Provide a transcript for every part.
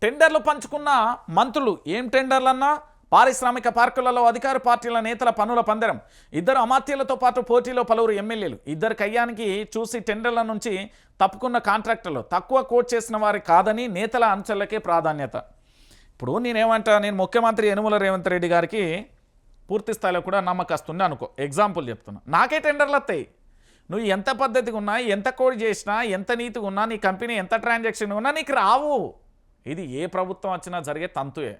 టెండర్లు పంచుకున్న మంత్రులు ఏం టెండర్లన్నా పారిశ్రామిక పార్కులలో అధికార పార్టీల నేతల పనుల పందరం. ఇద్దరు అమాత్యులతో పాటు పోటీలో పలువురు ఎమ్మెల్యేలు. ఇద్దరు కయ్యానికి చూసి టెండర్ల నుంచి తప్పుకున్న కాంట్రాక్టర్లు తక్కువ కోట్ చేసిన వారి కాదని నేతల అంచనలకే ప్రాధాన్యత. ఇప్పుడు నేను ముఖ్యమంత్రి యనుమల రేవంత్ రెడ్డి గారికి పూర్తి స్థాయిలో కూడా నమ్మకస్తుంది అనుకో. ఎగ్జాంపుల్ చెప్తున్నా, నాకే టెండర్లు వస్తాయి. నువ్వు ఎంత పద్ధతిగా ఉన్నా, ఎంత కోడ్ చేసినా, ఎంత నీతిగా ఉన్నా, నీ కంపెనీ ఎంత ట్రాన్సాక్షన్ ఉన్నా నీకు రావు. ఇది ఏ ప్రభుత్వం వచ్చినా జరిగే తంతుయే.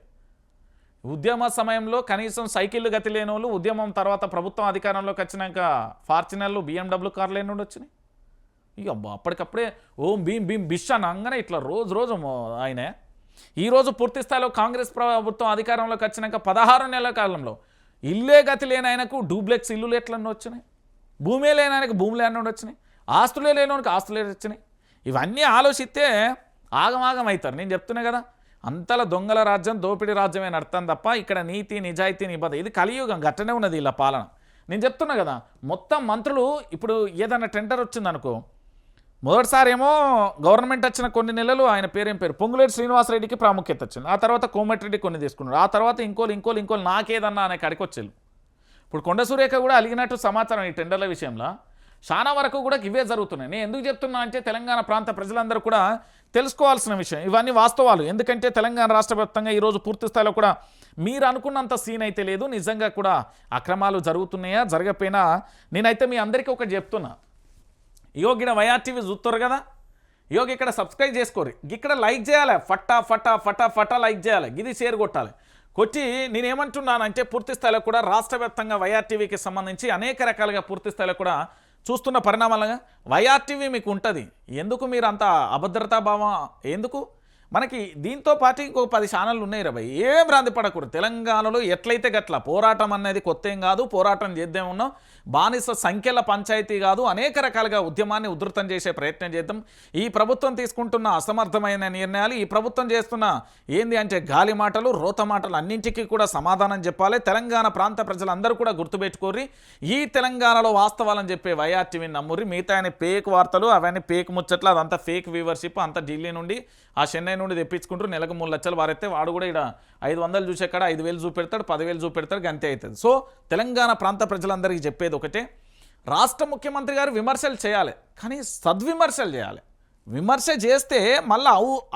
ఉద్యమ సమయంలో కనీసం సైకిళ్ళు గతి లేని వాళ్ళు ఉద్యమం తర్వాత ప్రభుత్వం అధికారంలోకి వచ్చినాక ఫార్చునర్లు BMW కార్లు లేని వచ్చినాయి. ఇక అప్పటికప్పుడే ఓం భీం భీం బిష్ అనగానే ఇట్లా రోజు ఆయనే. ఈరోజు పూర్తి స్థాయిలో కాంగ్రెస్ ప్రభుత్వం అధికారంలోకి వచ్చినాక 16 నెలల కాలంలో ఇల్లే గతి లేని ఆయనకు డూప్లెక్స్ ఇల్లులు ఎట్లన్నీ వచ్చినాయి, భూమే లేని ఆయనకు భూములు ఎన్నో వచ్చినాయి, ఆస్తులే లేనివానికి ఆస్తులే వచ్చినాయి. ఇవన్నీ ఆలోచిస్తే ఆగమాగం అవుతారు. నేను చెప్తున్నా కదా, అంతలా దొంగల రాజ్యం దోపిడీ రాజ్యమే నడతాం తప్ప ఇక్కడ నీతి నిజాయితీ నిబద్ధ ఇది కలియుగం. గట్టనే ఉన్నది ఇలా పాలన. నేను చెప్తున్నా కదా, మొత్తం మంత్రులు ఇప్పుడు ఏదైనా టెండర్ వచ్చిందనుకో, మొదటిసారి ఏమో గవర్నమెంట్ వచ్చిన కొన్ని నెలలు ఆయన పేరేం పేరు పొంగులేటి శ్రీనివాసరెడ్డికి ప్రాముఖ్యత వచ్చింది. ఆ తర్వాత కోమటిరెడ్డి కొన్ని తీసుకున్నాడు. ఆ తర్వాత ఇంకోలు నాకేదన్నా అనే కాడికి వచ్చేళ్ళు. ఇప్పుడు కొండ సురేఖ కూడా అలిగినట్టు సమాచారం ఈ టెండర్ల విషయంలో చాలా వరకు కూడా ఇవే జరుగుతున్నాయి. నేను ఎందుకు చెప్తున్నా అంటే తెలంగాణ ప్రాంత ప్రజలందరూ కూడా తెలుసుకోవాల్సిన విషయం. ఇవన్నీ వాస్తవాలు. ఎందుకంటే తెలంగాణ రాష్ట్ర వ్యాప్తంగా ఈరోజు పూర్తి స్థాయిలో కూడా మీరు అనుకున్నంత సీన్ అయితే లేదు. నిజంగా కూడా అక్రమాలు జరుగుతున్నాయా జరగపోయినా నేనైతే మీ అందరికీ ఒకటి చెప్తున్నా. యోగిన వైఆర్టీవీ చూస్తారు కదా, యోగి ఇక్కడ సబ్స్క్రైబ్ చేసుకోరు, ఇక్కడ లైక్ చేయాలి, ఫటా లైక్ చేయాలి, ఇది షేర్ కొట్టాలి. కొట్టి నేనేమంటున్నానంటే పూర్తి స్థాయిలో కూడా రాష్ట్ర వ్యాప్తంగా వైఆర్టీవీకి సంబంధించి అనేక రకాలుగా పూర్తి స్థాయిలో కూడా చూస్తున్న పరిణామాలుగా వైఆర్టీవీ మీకు ఉంటుంది. ఎందుకు మీరు అంత అభద్రతా భావం ఎందుకు? మనకి దీంతో పాటు ఇంకొక 10 ఛానళ్ళు ఉన్నాయి రా భయ్. ఏం రాంది పడకూడదు. తెలంగాణలో ఎట్లయితే గట్ల పోరాటం అనేది కొత్త ఏం కాదు. పోరాటం చేద్దాం ఉన్నాం. బానిస సంఖ్యల పంచాయతీ కాదు. అనేక రకాలుగా ఉద్యమాన్ని ఉధృతం చేసే ప్రయత్నం చేద్దాం. ఈ ప్రభుత్వం తీసుకుంటున్న అసమర్థమైన నిర్ణయాలు, ఈ ప్రభుత్వం చేస్తున్న ఏంది అంటే గాలి మాటలు, రోత మాటలు అన్నింటికీ కూడా సమాధానం చెప్పాలి. తెలంగాణ ప్రాంత ప్రజలందరూ కూడా గుర్తుపెట్టుకోర్రి. ఈ తెలంగాణలో వాస్తవాలని చెప్పే వైఆర్టీవీని నమ్ముర్రి. మిగతా ఆయన ఫేక్ వార్తలు అవన్నీ ఫేక్ ముచ్చట్లు, అదంతా ఫేక్ వ్యూవర్షిప్, అంతా ఢిల్లీ నుండి ఆ చెన్నై నుండి తెప్పించుకుంటారు. నెలకు 3 లక్షలు వారైతే వాడు కూడా ఇక్కడ 500 చూసే కాడ 5,000 చూపెడతాడు, 10,000 చూపెడతాడు, గంతే అవుతుంది. సో తెలంగాణ ప్రాంత ప్రజలందరికీ చెప్పేది ఒకటే, రాష్ట్ర ముఖ్యమంత్రి గారు విమర్శలు చేయాలి, కానీ సద్విమర్శలు చేయాలి. విమర్శ చేస్తే మళ్ళీ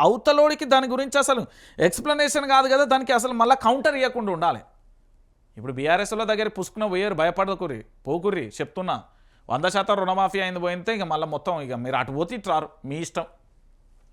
అవతలోడికి దాని గురించి అసలు ఎక్స్ప్లెనేషన్ కాదు కదా, దానికి అసలు మళ్ళీ కౌంటర్ ఇవ్వకుండా ఉండాలి. ఇప్పుడు బీఆర్ఎస్లో దగ్గర పుసుకున్న పోయారు, భయపడకుర్రి పోకుర్రి చెప్తున్నా. 100% రుణమాఫీ అయింది పోయితే ఇక మళ్ళీ మొత్తం ఇక మీరు అటు పోతే ఇటు రారు, మీ ఇష్టం.